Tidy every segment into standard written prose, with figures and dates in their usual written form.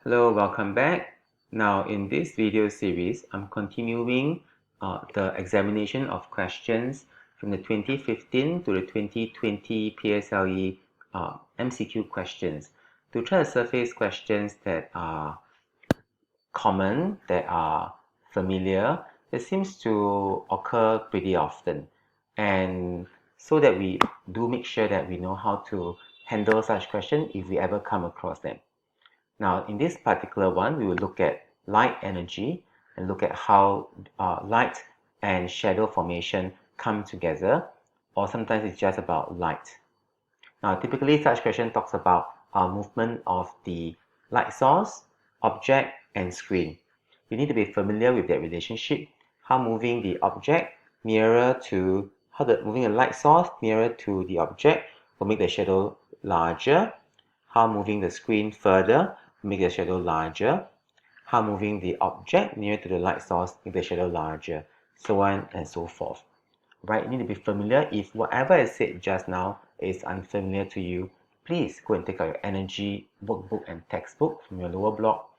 Hello, welcome back. Now in this video series, I'm continuing the examination of questions from the 2015 to the 2020 PSLE MCQ questions to try to surface questions that are common, that are familiar, that seems to occur pretty often. And so that we do make sure that we know how to handle such questions if we ever come across them. Now, in this particular one, we will look at light energy and look at how light and shadow formation come together, or sometimes it's just about light. Now, typically such question talks about movement of the light source, object, and screen. You need to be familiar with that relationship, how moving the object moving the light source nearer to the object will make the shadow larger, how moving the screen further make the shadow larger, how moving the object near to the light source make the shadow larger, so on and so forth. Right? You need to be familiar. If whatever I said just now is unfamiliar to you, please go and take out your energy workbook and textbook from your lower block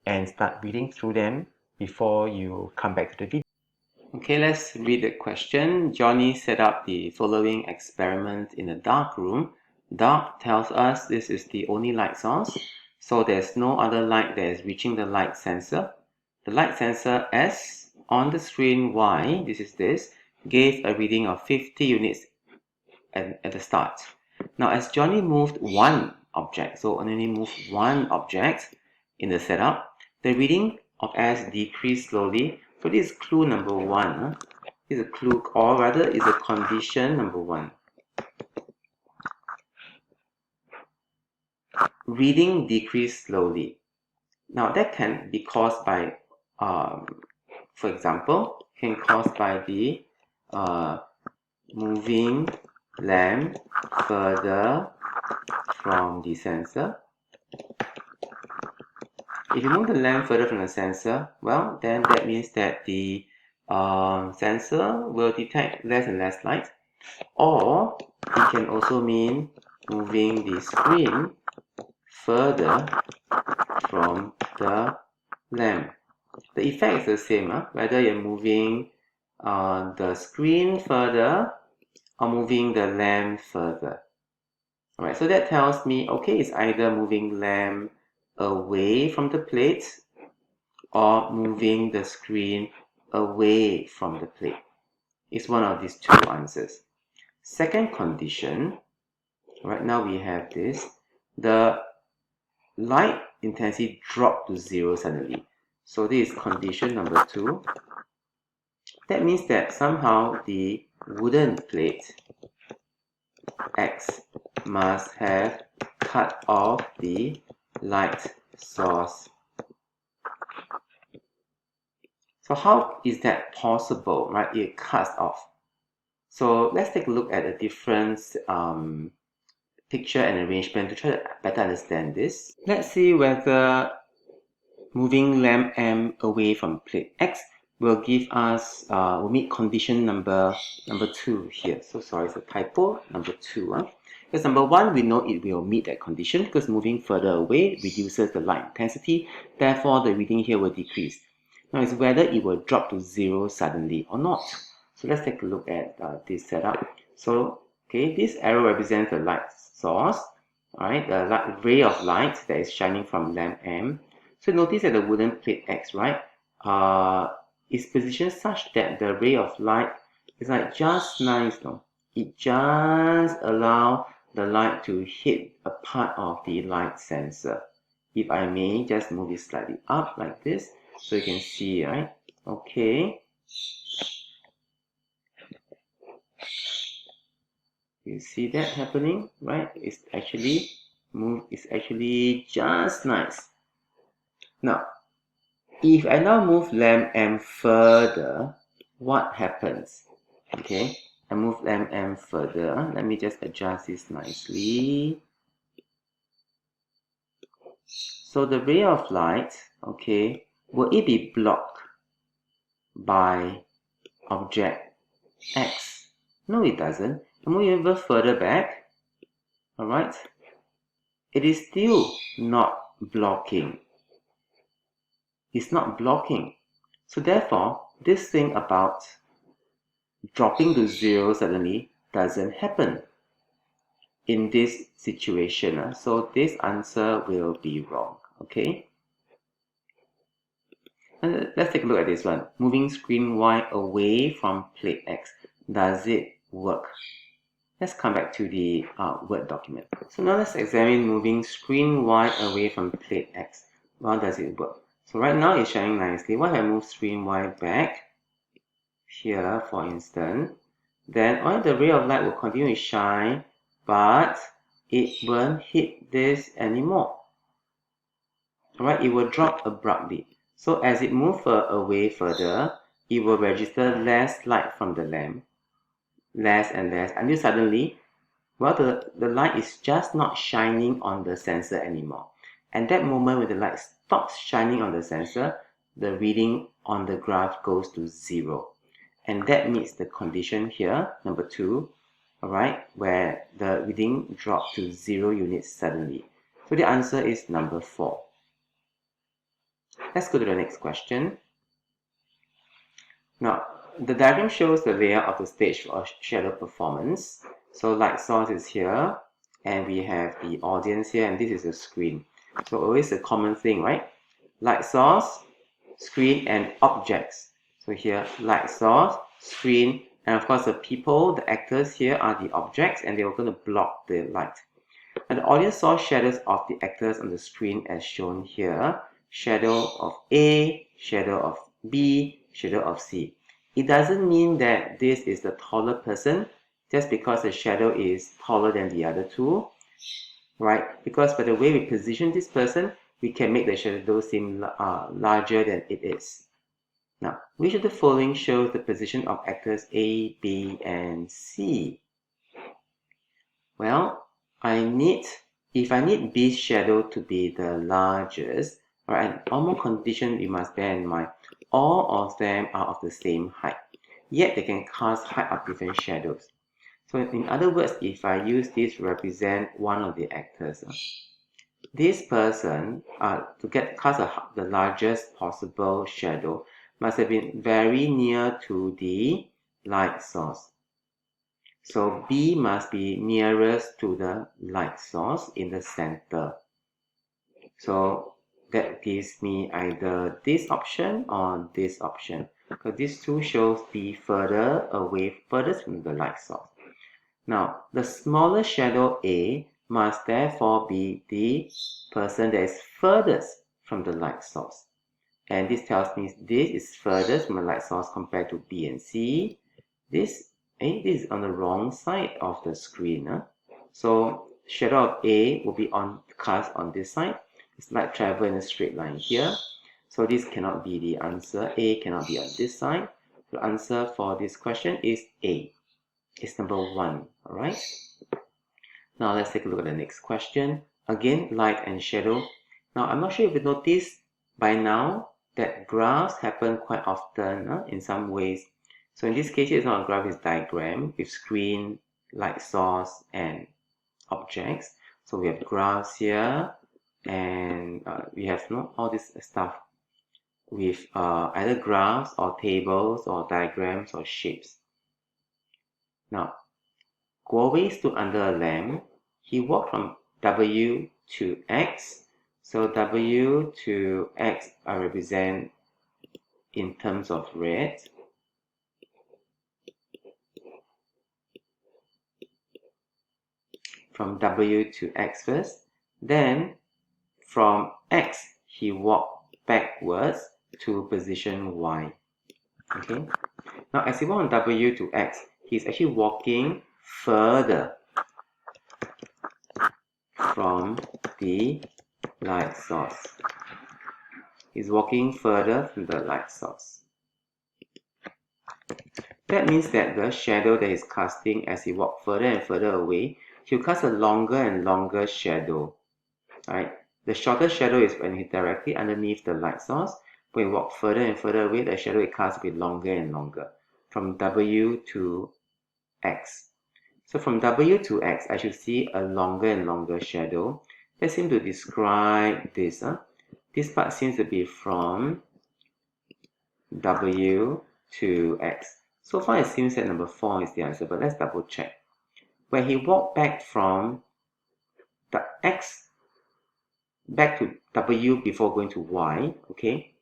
and start reading through them before you come back to the video. Okay, let's read the question. Johnny set up the following experiment in a dark room. Dark tells us this is the only light source, so there's no other light that is reaching the light sensor. The light sensor S on the screen Y, this, gave a reading of 50 units at the start. Now, as Johnny moved one object, so only moved one object in the setup, the reading of S decreased slowly. So this is clue number one. This is a clue, or rather is a condition number one. Reading decreased slowly. Now that can be caused by, for example, can caused by the moving lamp further from the sensor. If you move the lamp further from the sensor, well, then that means that the sensor will detect less and less light, or it can also mean moving the screen further from the lamp. The effect is the same, whether you're moving the screen further or moving the lamp further. Alright, so that tells me, okay, it's either moving lamp away from the plate or moving the screen away from the plate. It's one of these two answers. Second condition, right now we have this, the light intensity dropped to 0 suddenly. So this is condition number 2. That means that somehow the wooden plate X must have cut off the light source. So how is that possible, right? It cuts off. So let's take a look at a different picture and arrangement to try to better understand this. Let's see whether moving lamp M away from plate X will give us, will meet condition number 2 here. So sorry, it's a typo, number 2. Because number 1, we know it will meet that condition because moving further away reduces the light intensity, therefore the reading here will decrease. Now it's whether it will drop to 0 suddenly or not. So let's take a look at this setup. So, okay, this arrow represents the light source, alright, the ray of light that is shining from lamp M. So notice that the wooden plate X, right, is positioned such that the ray of light is like just nice, no? It just allows the light to hit a part of the light sensor. If I may just move it slightly up like this, so you can see, right? Okay. You see that happening, right? It's actually just nice. Now, if I now move lamp M further, what happens? Okay, I move lamp M further. Let me just adjust this nicely. So the ray of light, okay, will it be blocked by object X? No, it doesn't. I move even further back. Alright, it is still not blocking It's not blocking. So therefore, this thing about dropping to 0 suddenly doesn't happen in this situation. So this answer will be wrong. Okay. And let's take a look at this one. Moving screen Y away from plate X. Does it work? Let's come back to the Word document. So now let's examine moving screen Y away from plate X. How does it work? So right now it's shining nicely. What if I move screen Y back here, for instance? Then all the ray of light will continue to shine, but it won't hit this anymore. Alright, it will drop abruptly. So as it moves away further, it will register less light from the lamp, less and less, until suddenly, well, the light is just not shining on the sensor anymore. And that moment when the light stops shining on the sensor, the reading on the graph goes to 0. And that meets the condition here, number 2, alright, where the reading dropped to 0 units suddenly. So the answer is number 4. Let's go to the next question. Now, the diagram shows the layout of the stage for shadow performance. So light source is here, and we have the audience here, and this is the screen. So always a common thing, right? Light source, screen, and objects. So here, light source, screen, and of course the people, the actors here are the objects, and they're going to block the light. And the audience saw shadows of the actors on the screen as shown here. Shadow of A, shadow of B, shadow of C. It doesn't mean that this is the taller person just because the shadow is taller than the other two, right? Because by the way we position this person, we can make the shadow seem larger than it is. Now, which of the following shows the position of actors A, B, and C? Well, if I need B's shadow to be the largest, alright, one more condition you must bear in mind. All of them are of the same height, yet they can cast height of different shadows. So in other words, if I use this to represent one of the actors, this person, to cast the largest possible shadow, must have been very near to the light source. So B must be nearest to the light source in the center. So that gives me either this option or this option. So these two shows B further away, furthest from the light source. Now, the smaller shadow A must therefore be the person that is furthest from the light source. And this tells me this is furthest from the light source compared to B and C. This is on the wrong side of the screen. So shadow of A will be cast on this side. It's light travel in a straight line here. So this cannot be the answer. A cannot be on this side. The answer for this question is A. It's number 1. Alright. Now let's take a look at the next question. Again, light and shadow. Now I'm not sure if you noticed by now that graphs happen quite often in some ways. So in this case, it's not a graph, it's a diagram with screen, light source, and objects. So we have graphs here, and we have all this stuff with either graphs or tables or diagrams or shapes. Now, Guo stood under a lamp. He walked from W to X. So W to X I represent in terms of red. From W to X first. Then from X, he walked backwards to position Y. Okay. Now, as he walked from W to X, he's actually walking further from the light source. He's walking further from the light source. That means that the shadow that he's casting as he walks further and further away, he'll cast a longer and longer shadow. Right? The shorter shadow is when he's directly underneath the light source. When he walks further and further away, the shadow it casts will be longer and longer. From W to X. So from W to X, I should see a longer and longer shadow. That seems to describe this. This part seems to be from W to X. So far it seems that number 4 is the answer, but let's double check. When he walked back from the X back to W before going to Y, okay?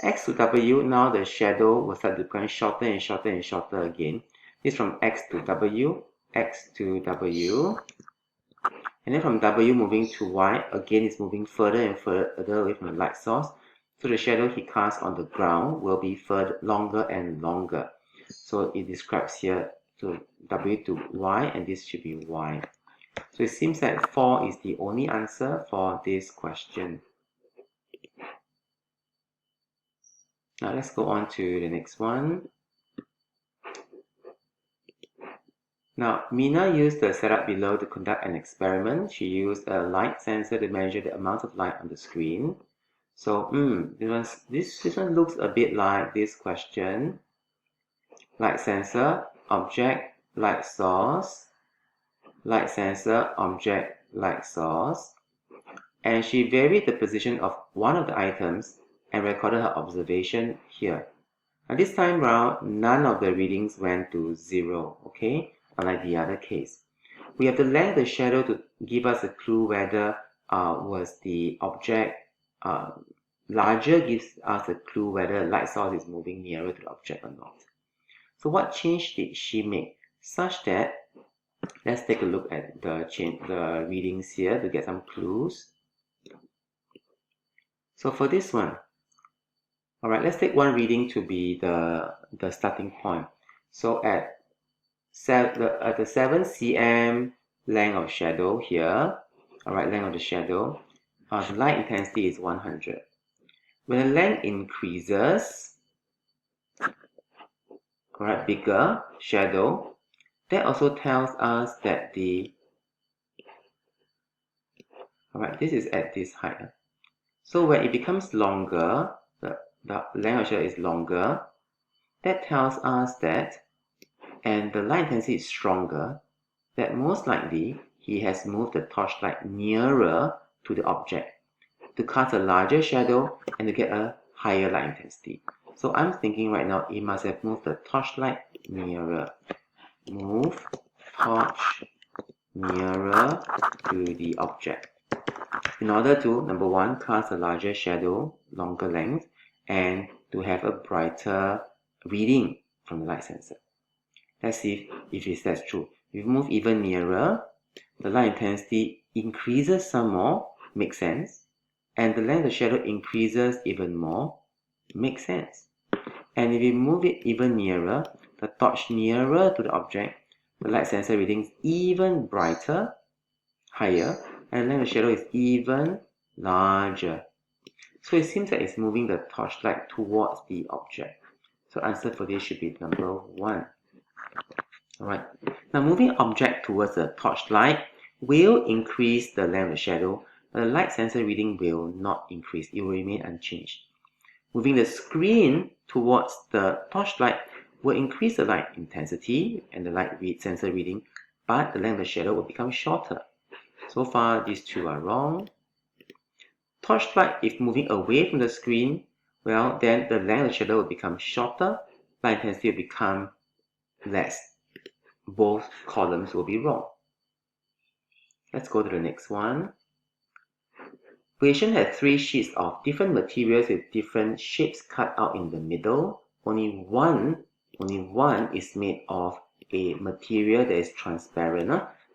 X to W, now the shadow will start to become shorter and shorter and shorter again. This from X to W, X to W. And then from W moving to Y, again it's moving further and further away from the light source. So the shadow he casts on the ground will be further longer and longer. So it describes here to W to Y, and this should be Y. So it seems that 4 is the only answer for this question. Now let's go on to the next one. Now, Mina used the setup below to conduct an experiment. She used a light sensor to measure the amount of light on the screen. So, this one looks a bit like this question. Light sensor, object, light source. Light sensor, object, light source. And she varied the position of one of the items and recorded her observation here. Now this time round, none of the readings went to 0, okay? Unlike the other case. We have the length of the shadow to give us a clue whether was the object larger, gives us a clue whether the light source is moving nearer to the object or not. So what change did she make such that, let's take a look at the readings here to get some clues. So for this one, alright, let's take one reading to be the starting point. So at the 7 cm length of shadow here, alright, length of the shadow, the light intensity is 100. When the length increases, alright, bigger shadow, that also tells us that alright, this is at this height. So when it becomes longer, the length of shadow is longer, that tells us that, and the light intensity is stronger, that most likely he has moved the torchlight nearer to the object to cast a larger shadow and to get a higher light intensity. So I'm thinking right now he must have moved the torchlight nearer. Move torch nearer to the object in order to, number 1, cast a larger shadow, longer length, and to have a brighter reading from the light sensor. Let's see if that's true. If you move even nearer, the light intensity increases some more, makes sense. And the length of shadow increases even more, makes sense. And if you move it even nearer, the torch nearer to the object, the light sensor reading is even brighter, higher, and the length of shadow is even larger. So it seems that it's moving the torchlight towards the object. So answer for this should be number 1. Alright, now moving object towards the torchlight will increase the length of shadow, but the light sensor reading will not increase, it will remain unchanged. Moving the screen towards the torchlight will increase the light intensity and the light sensor reading, but the length of shadow will become shorter. So far, these two are wrong. Torchlight, if moving away from the screen, well, then the length of shadow will become shorter, light intensity will become less. Both columns will be wrong. Let's go to the next one. Patient had 3 sheets of different materials with different shapes cut out in the middle. Only one is made of a material that is transparent,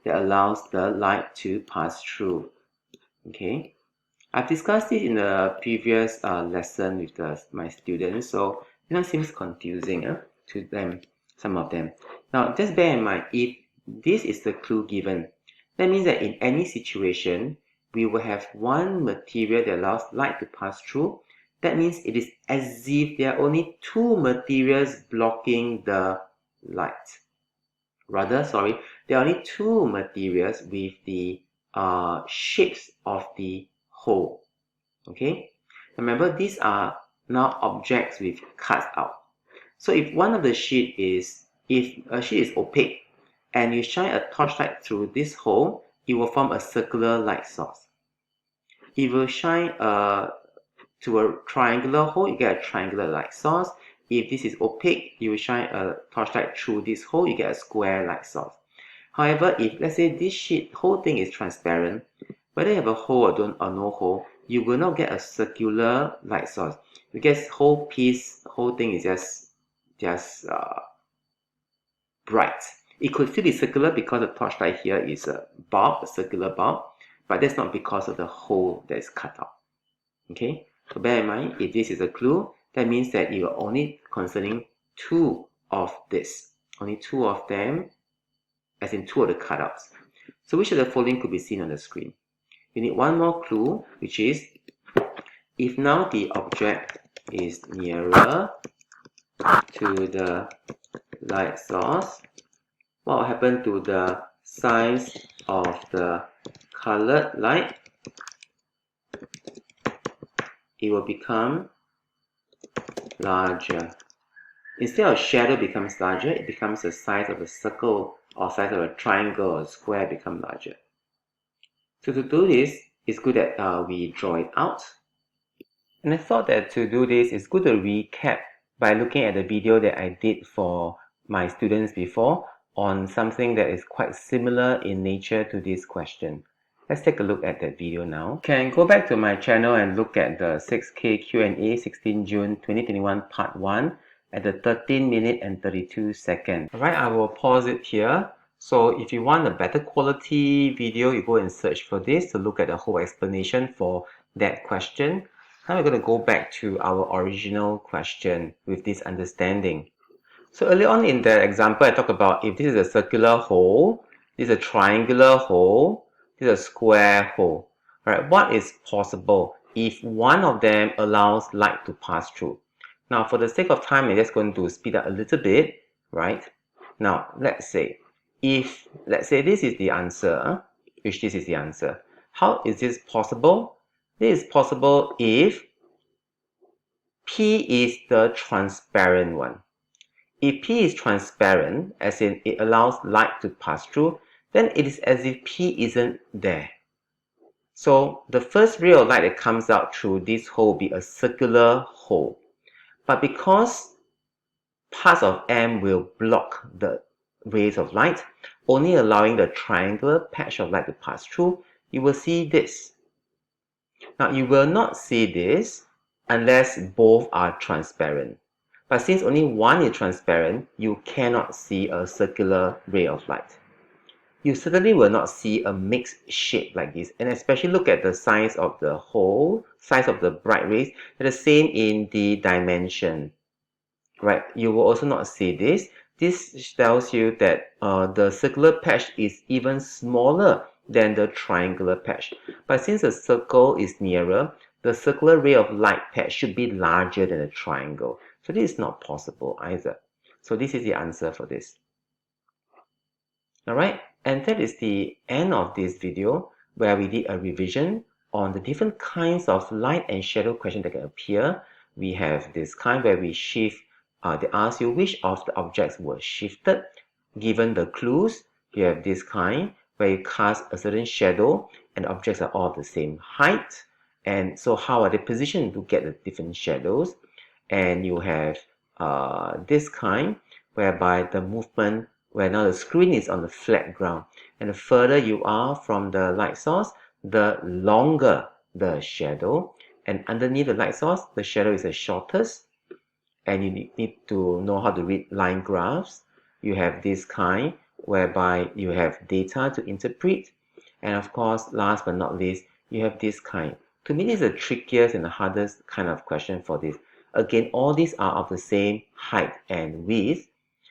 that allows the light to pass through. Okay, I've discussed this in the previous lesson with my students, so it seems confusing to them, some of them. Now, just bear in mind, if this is the clue given, that means that in any situation, we will have one material that allows light to pass through. That means it is as if there are only 2 materials blocking the light. Rather, there are only 2 materials with the shapes of the hole. Okay? Remember, these are now objects with cuts out. So if one of the sheet is, if a sheet is opaque and you shine a torchlight through this hole, it will form a circular light source. If you shine a to a triangular hole, you get a triangular light source. If this is opaque, you will shine a torchlight through this hole, you get a square light source. However, if let's say this whole thing is transparent, whether you have a hole or no hole, you will not get a circular light source, because whole thing is just bright. It could still be circular because the torchlight here is a circular bulb, but that's not because of the hole that is cut out. Okay, so bear in mind, if this is a clue, that means that you are only concerning two of this, only two of them, as in two of the cutouts. So which of the following could be seen on the screen? We need one more clue, which is, if now the object is nearer to the light source, what will happen to the size of the colored light? It will become larger. Instead of shadow becomes larger, it becomes the size of a circle or size of a triangle or square become larger. So to do this, it's good that we draw it out. And I thought that to do this, it's good to recap by looking at the video that I did for my students before on something that is quite similar in nature to this question. Let's take a look at that video now. You can go back to my channel and look at the 6K Q&A 16 June 2021 part 1 at the 13 minute and 32 second. Alright, I will pause it here. So if you want a better quality video, you go and search for this to look at the whole explanation for that question. Now we're going to go back to our original question with this understanding. So earlier on in the example, I talked about if this is a circular hole, this is a triangular hole, this is a square hole. Right? What is possible if one of them allows light to pass through? Now, for the sake of time, I'm just going to speed up a little bit, right? Now, let's say this is the answer, which this is the answer. How is this possible? This is possible if P is the transparent one. If P is transparent, as in it allows light to pass through, then it is as if P isn't there. So the first ray of light that comes out through this hole will be a circular hole. But because parts of M will block the rays of light, only allowing the triangular patch of light to pass through, you will see this. Now, you will not see this unless both are transparent. But since only one is transparent, you cannot see a circular ray of light. You certainly will not see a mixed shape like this. And especially look at the size of the hole, size of the bright rays. They're the same in the dimension. Right? You will also not see this. This tells you that the circular patch is even smaller than the triangular patch. But since the circle is nearer, the circular ray of light patch should be larger than the triangle. So this is not possible either. So this is the answer for this. Alright, and that is the end of this video where we did a revision on the different kinds of light and shadow questions that can appear. We have this kind where we shift, they ask you which of the objects were shifted. Given the clues, you have this kind where you cast a certain shadow and the objects are all of the same height. And so how are they positioned to get the different shadows? And you have this kind whereby the movement, where now the screen is on the flat ground, and the further you are from the light source, the longer the shadow, and underneath the light source, the shadow is the shortest. And you need to know how to read line graphs. You have this kind whereby you have data to interpret, and of course, last but not least, you have this kind. To me, this is the trickiest and the hardest kind of question for this. Again, all these are of the same height and width,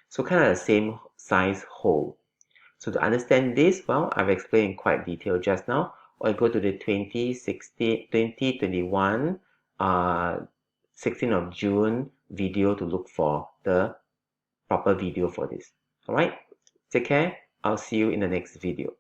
so kind of the same size hole. So to understand this, well, I've explained in quite detail just now, or go to the 2021 16th of June video to look for the proper video for this. Alright, take care. I'll see you in the next video.